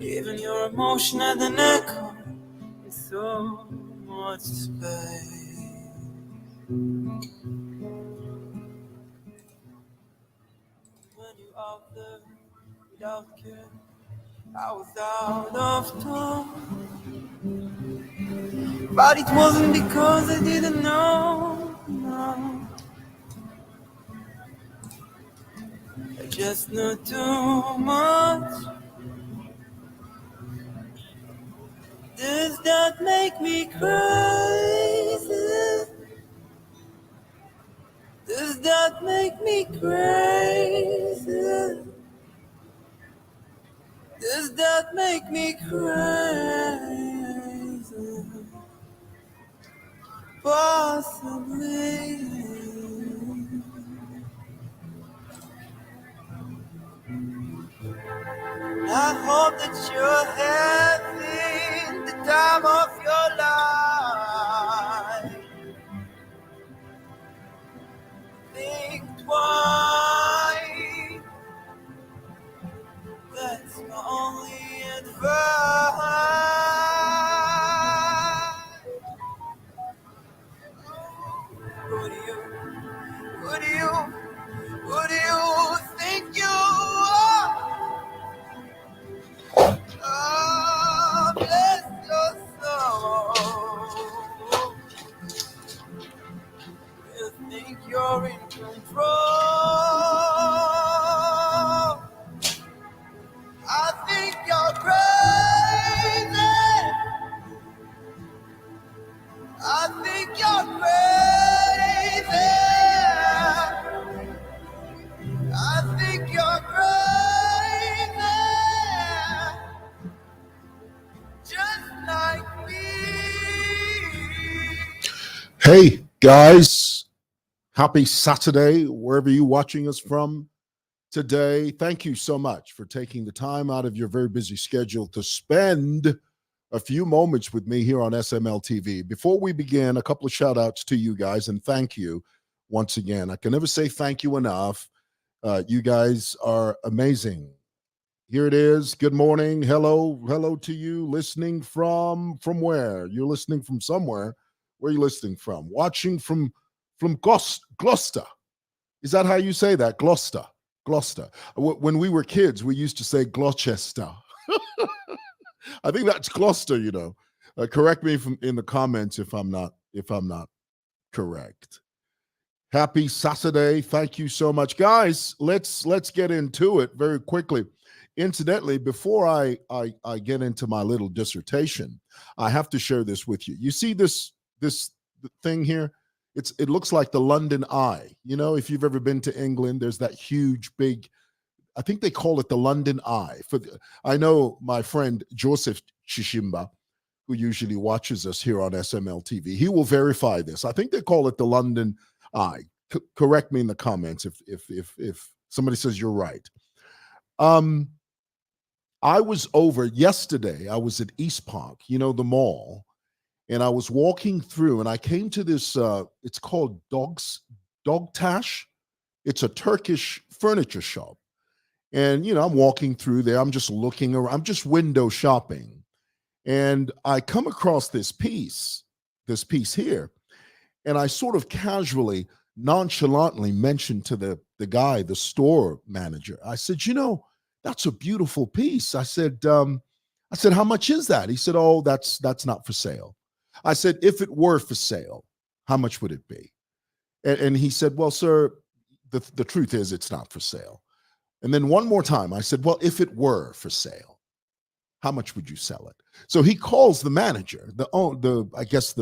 Even your emotion had an echo in so much space. When you out there without care, I was out of tone. But it wasn't because I didn't know, no. I just knew too much. Does that make me crazy? Does that make me crazy? Does that make me crazy? Possibly. I hope that you're having the time of your life. Think twice. That's my only advice. Who do you think you are? Oh, bless your soul. You think you're in control? I think you're crazy. I think you're crazy. I think you're crazy. Just like me. Hey, guys. Happy Saturday, wherever you're watching us from today. Thank you so much for taking the time out of your very busy schedule to spend a few moments with me here on SML TV. Before we begin, a couple of shout outs to you guys and thank you once again. I can never say thank you enough. You guys are amazing. Here it is. Good morning. Hello to you. Listening from where? You're listening from somewhere. Where are you listening from? Watching from Gloucester. Is that how you say that? Gloucester. When we were kids, we used to say Gloucester. I think that's Gloucester, you know. Correct me in the comments if I'm not correct. Happy Saturday. Thank you so much. Guys, let's get into it very quickly. Incidentally, before I get into my little dissertation, I have to share this with you. You see this thing here? It looks like the London Eye. You know, if you've ever been to England, there's that huge, big, I think they call it the London Eye. I know my friend Joseph Chishimba, who usually watches us here on SML TV, he will verify this. I think they call it the London Eye. Correct me in the comments if somebody says you're right. I was over yesterday. I was at East Park, you know, the mall. And I was walking through and I came to this, it's called Dogtash. It's a Turkish furniture shop. And, you know, I'm walking through there. I'm just looking around. I'm just window shopping. And I come across this piece here. And I sort of casually, nonchalantly mentioned to the guy, the store manager. I said, you know, that's a beautiful piece. I said, how much is that? He said, oh, that's not for sale. I said, if it were for sale, how much would it be? And he said, well, sir, the truth is it's not for sale. And then one more time, I said, well, if it were for sale, how much would you sell it? So he calls the manager, I guess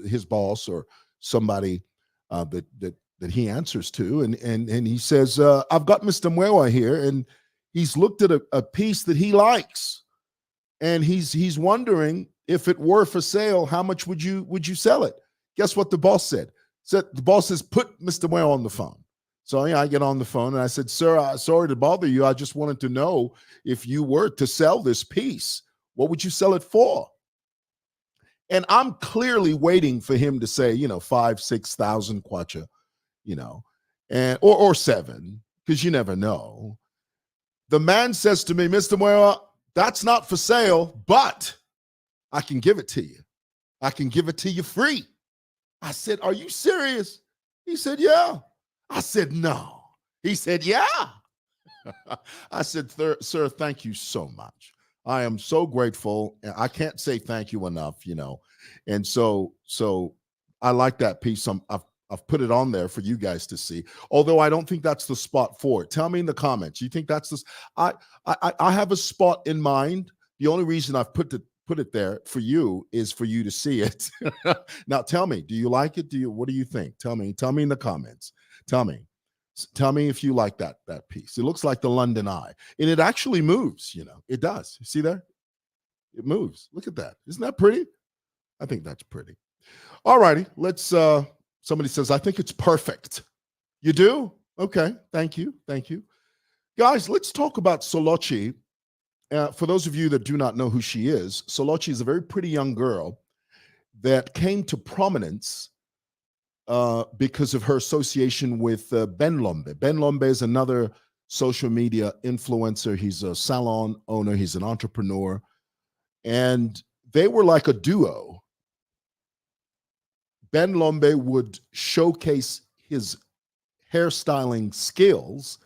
his boss or somebody that he answers to, and he says, I've got Mr. Mwewa here, and he's looked at a piece that he likes, and he's wondering, if it were for sale, how much would you sell it? Guess what the boss said? The boss says, put Mr. Ware on the phone. So yeah, I get on the phone and I said, sir, sorry to bother you. I just wanted to know if you were to sell this piece, what would you sell it for? And I'm clearly waiting for him to say, you know, 5,000-6,000 kwacha, you know, and or 7, because you never know. The man says to me, Mr. Ware, That's not for sale, but I can give it to you. I can give it to you free. I said, are you serious? He said, yeah. I said, no. He said, yeah. I said, sir, thank you so much. I am so grateful. I can't say thank you enough, you know. And so I like that piece. I've put it on there for you guys to see. Although I don't think that's the spot for it. Tell me in the comments. You think that's this? I have a spot in mind. The only reason I've put it there for you is for you to see it. Now tell me, do you like it? What do you think? Tell me in the comments. Tell me if you like that piece. It looks like the London Eye. And it actually moves, you know. It does. You see there? It moves. Look at that. Isn't that pretty? I think that's pretty. All righty. Let's somebody says, I think it's perfect. You do? Okay. Thank you. Thank you. Guys, let's talk about Solochi. For those of you that do not know who she is, Solochi is a very pretty young girl that came to prominence because of her association with Ben Lombe. Ben Lombe is another social media influencer. He's a salon owner. He's an entrepreneur. And they were like a duo. Ben Lombe would showcase his hairstyling skills,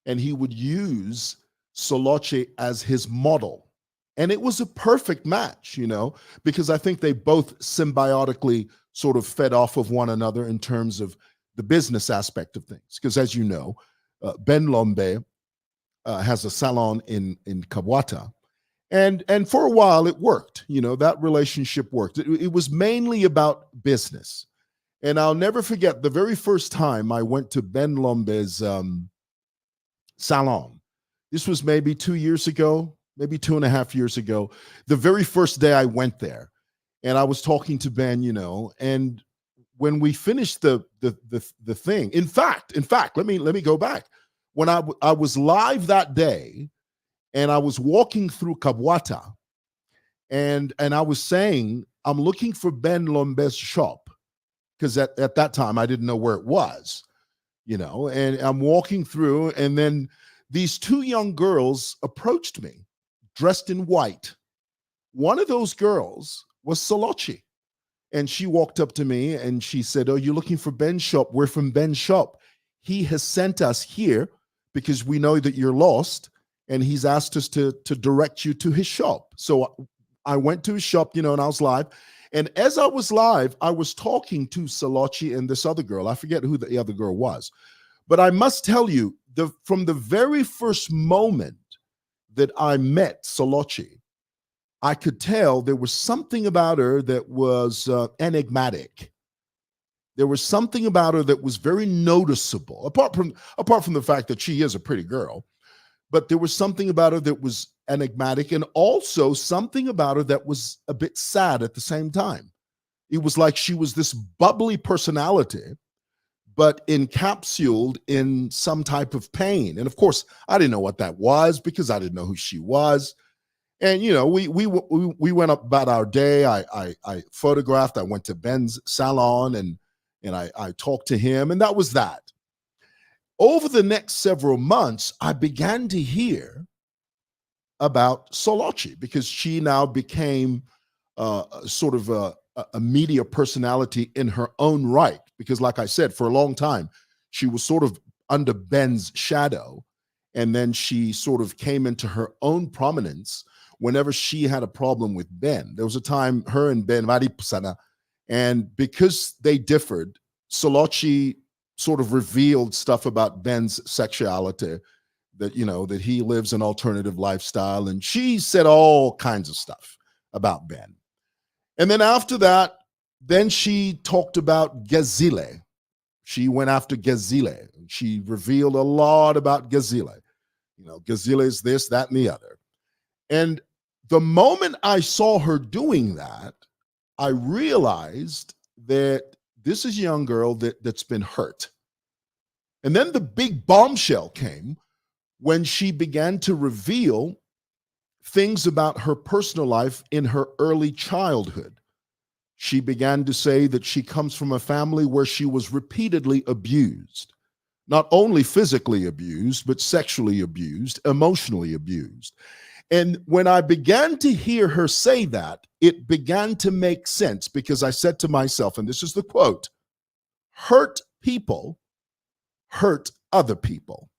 and he would use Solochi as his model. And it was a perfect match, you know, because I think they both symbiotically sort of fed off of one another in terms of the business aspect of things. Because as you know, Ben Lombe has a salon in Kabwata. And for a while it worked, you know, that relationship worked. It was mainly about business. And I'll never forget the very first time I went to Ben Lombe's salon. This was maybe 2 years ago, maybe 2.5 years ago. The very first day I went there, and I was talking to Ben, you know, and when we finished the thing, in fact, let me go back. When I was live that day, and I was walking through Kabwata, and I was saying, I'm looking for Ben Lombe's shop, because at that time I didn't know where it was, you know, and I'm walking through, and then these two young girls approached me dressed in white. One of those girls was Solochi. And she walked up to me and she said, oh, you're looking for Ben's shop? We're from Ben's shop. He has sent us here because we know that you're lost, and he's asked us to direct you to his shop. So I went to his shop, you know, and I was live. And as I was live, I was talking to Solochi and this other girl. I forget who the other girl was. But I must tell you, from the very first moment that I met Solochi, I could tell there was something about her that was enigmatic. There was something about her that was very noticeable, apart from the fact that she is a pretty girl. But there was something about her that was enigmatic, and also something about her that was a bit sad at the same time. It was like she was this bubbly personality, but encapsulated in some type of pain. And of course, I didn't know what that was because I didn't know who she was. And you know, we went up about our day. I photographed. I went to Ben's salon and I talked to him, and that was that. Over the next several months, I began to hear about Solochi because she now became sort of a media personality in her own right. Because like I said, for a long time, she was sort of under Ben's shadow. And then she sort of came into her own prominence whenever she had a problem with Ben. There was a time her and Ben, and because they differed, Solochi sort of revealed stuff about Ben's sexuality, that, you know, that he lives an alternative lifestyle. And she said all kinds of stuff about Ben. And then after that, then she talked about Gazile. She went after Gazile. She revealed a lot about Gazile. You know, Gazile is this, that, and the other. And the moment I saw her doing that, I realized that this is a young girl that's been hurt. And then the big bombshell came when she began to reveal things about her personal life in her early childhood. She began to say that she comes from a family where she was repeatedly abused, not only physically abused, but sexually abused, emotionally abused. And when I began to hear her say that, it began to make sense because I said to myself, and this is the quote, hurt people hurt other people.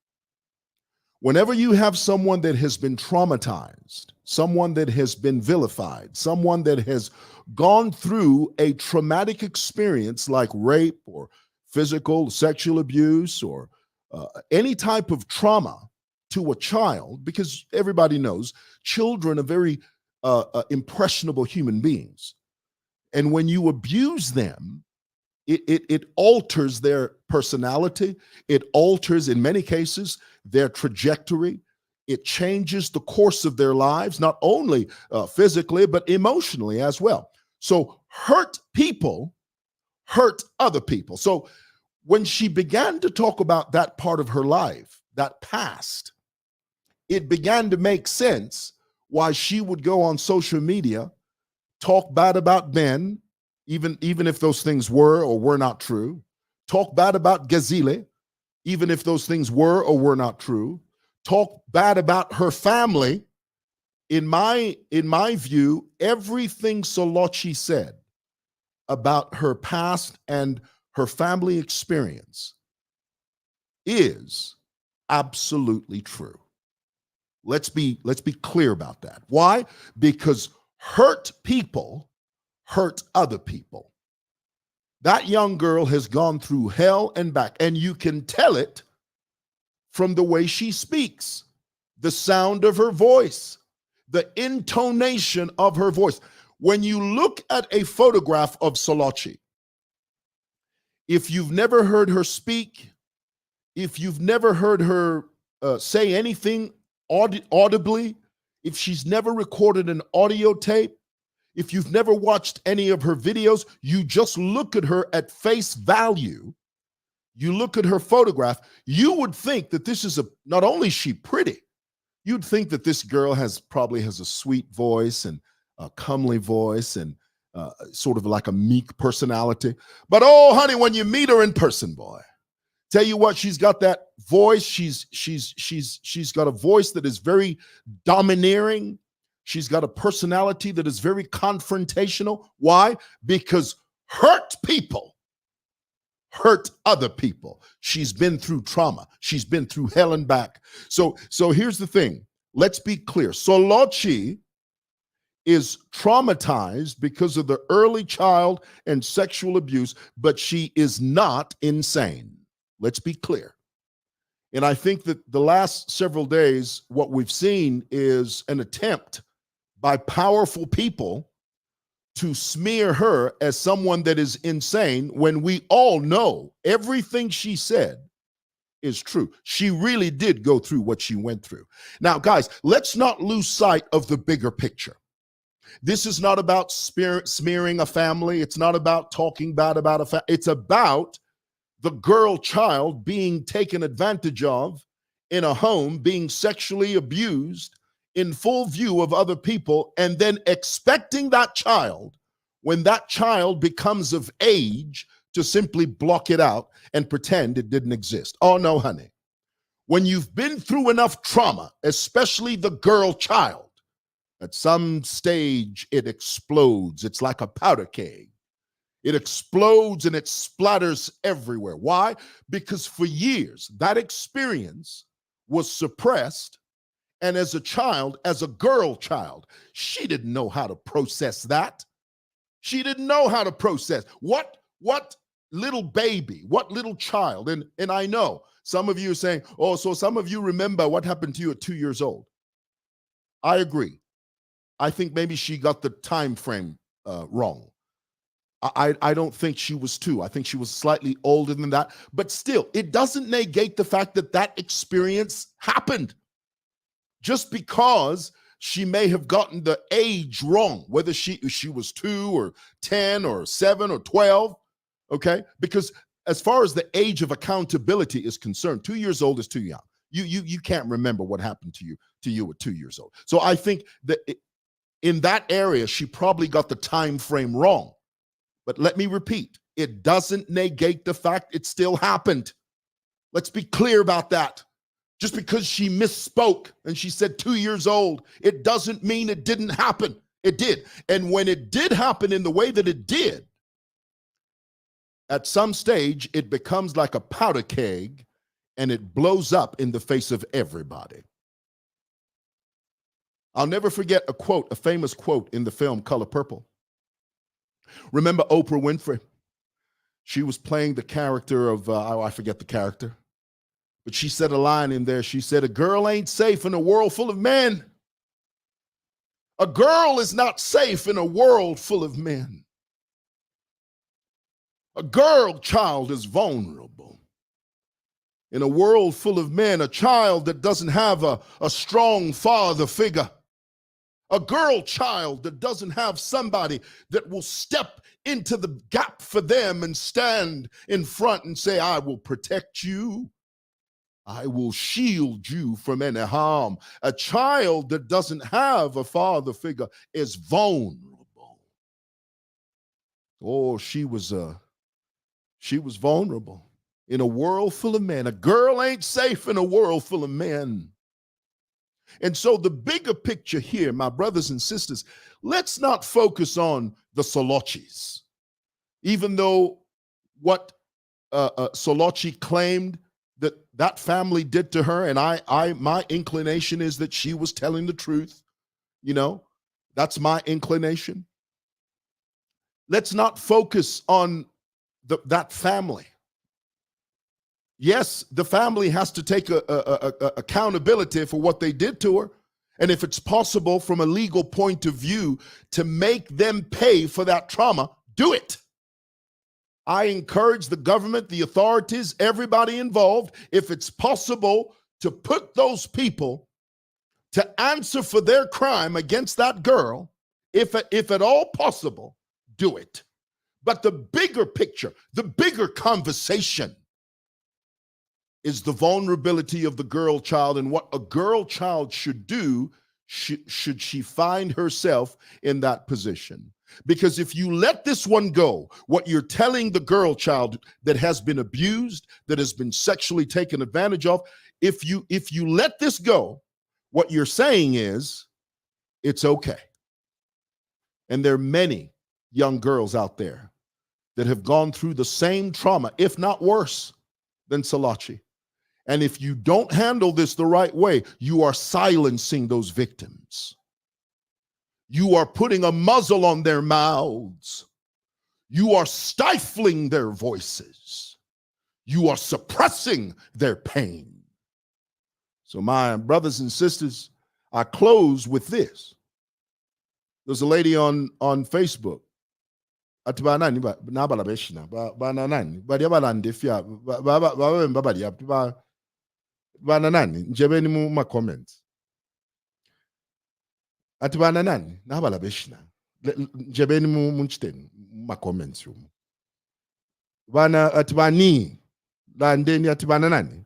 Whenever you have someone that has been traumatized, someone that has been vilified, someone that has gone through a traumatic experience like rape or physical, sexual abuse, or any type of trauma to a child, because everybody knows children are very impressionable human beings. And when you abuse them, it alters their personality. It alters, in many cases, their trajectory. It changes the course of their lives, not only physically, but emotionally as well. So hurt people hurt other people. So when she began to talk about that part of her life, that past, it began to make sense why she would go on social media, talk bad about men, even if those things were or were not true, talk bad about Gazile, even if those things were or were not true, talk bad about her family. In my view, everything Solochi said about her past and her family experience is absolutely true. Let's be clear about that. Why? Because hurt people hurt other people. That young girl has gone through hell and back, and you can tell it from the way she speaks, the sound of her voice, the intonation of her voice. When you look at a photograph of Solochi, if you've never heard her speak, if you've never heard her say anything audibly, if she's never recorded an audio tape, if you've never watched any of her videos, you just look at her at face value, you look at her photograph, you would think that this is not only is she pretty, you'd think that this girl probably has a sweet voice and a comely voice and sort of like a meek personality. But oh, honey, when you meet her in person, boy, tell you what, she's got that voice. She's got a voice that is very domineering. She's got a personality that is very confrontational. Why? Because hurt people hurt other people. She's been through trauma. She's been through hell and back. So here's the thing. Let's be clear. Solochi is traumatized because of the early child and sexual abuse, but she is not insane. Let's be clear. And I think that the last several days, what we've seen is an attempt by powerful people to smear her as someone that is insane when we all know everything she said is true. She really did go through what she went through. Now, guys, let's not lose sight of the bigger picture. This is not about smearing a family. It's not about talking bad about a family. It's about the girl child being taken advantage of in a home, being sexually abused in full view of other people, and then expecting that child, when that child becomes of age, to simply block it out and pretend it didn't exist. Oh, no, honey. When you've been through enough trauma, especially the girl child, at some stage it explodes. It's like a powder keg. It explodes and it splatters everywhere. Why? Because for years, that experience was suppressed. And as a child, as a girl child, she didn't know how to process that. She didn't know how to process what little baby, what little child. And I know some of you are saying, oh, so some of you remember what happened to you at 2 years old. I agree. I think maybe she got the time frame wrong. I don't think she was 2. I think she was slightly older than that. But still, it doesn't negate the fact that that experience happened. Just because she may have gotten the age wrong, whether she was 2 or 10 or 7 or 12, okay? Because as far as the age of accountability is concerned, 2 years old is too young. You can't remember what happened to you at 2 years old. So I think that in that area, she probably got the time frame wrong. But let me repeat, it doesn't negate the fact it still happened. Let's be clear about that. Just because she misspoke and she said 2 years old, it doesn't mean it didn't happen. It did. And when it did happen in the way that it did, at some stage, it becomes like a powder keg and it blows up in the face of everybody. I'll never forget a quote, a famous quote in the film Color Purple. Remember Oprah Winfrey? She was playing the character of, I forget the character, but she said a line in there. She said, "A girl ain't safe in a world full of men. A girl is not safe in a world full of men. A girl child is vulnerable. In a world full of men, a child that doesn't have a strong father figure, a girl child that doesn't have somebody that will step into the gap for them and stand in front and say, I will protect you. I will shield you from any harm." A child that doesn't have a father figure is vulnerable. Oh, she was vulnerable in a world full of men. A girl ain't safe in a world full of men. And so the bigger picture here, my brothers and sisters, let's not focus on the Solochis. Even though what Solochi claimed that family did to her, and my inclination is that she was telling the truth. You know, that's my inclination. Let's not focus on that family. Yes, the family has to take accountability for what they did to her. And if it's possible from a legal point of view to make them pay for that trauma, do it. I encourage the government, the authorities, everybody involved, if it's possible, to put those people to answer for their crime against that girl, if at all possible, do it. But the bigger picture, the bigger conversation is the vulnerability of the girl child and what a girl child should do should she find herself in that position. Because if you let this one go, what you're telling the girl child that has been abused, that has been sexually taken advantage of, if you let this go, what you're saying is it's okay. And there are many young girls out there that have gone through the same trauma, if not worse, than Solochi. And if you don't handle this the right way, you are silencing those victims. You are putting a muzzle on their mouths. You are stifling their voices. You are suppressing their pain. So my brothers and sisters, I close with this. There's a lady on Facebook. Njebeni mu comments. Atibana nani nabala beshina. Njebeni mu munchiteni ma comments yumu. Bana atibani landeni atibana nani.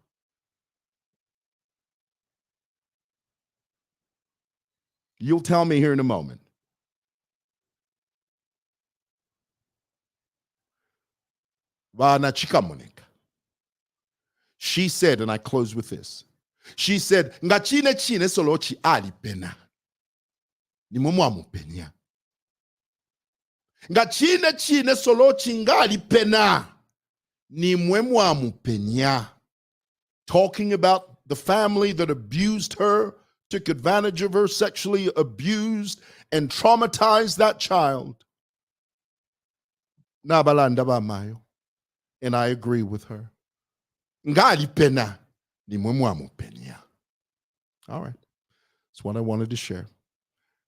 You'll tell me here in a moment. Bana chikamonika. She said, and I close with this. She said, "Ngachine chine Solochi ali pena. Ni mumu amupenya. Ngachine chine Solochi ngali pena. Ni mumu amupenya." Talking about the family that abused her, took advantage of her, sexually abused, and traumatized that child. Nabalanda ba mayo. And I agree with her. Ngali pena ni mumu penya. All right. That's what I wanted to share.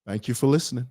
Thank you for listening.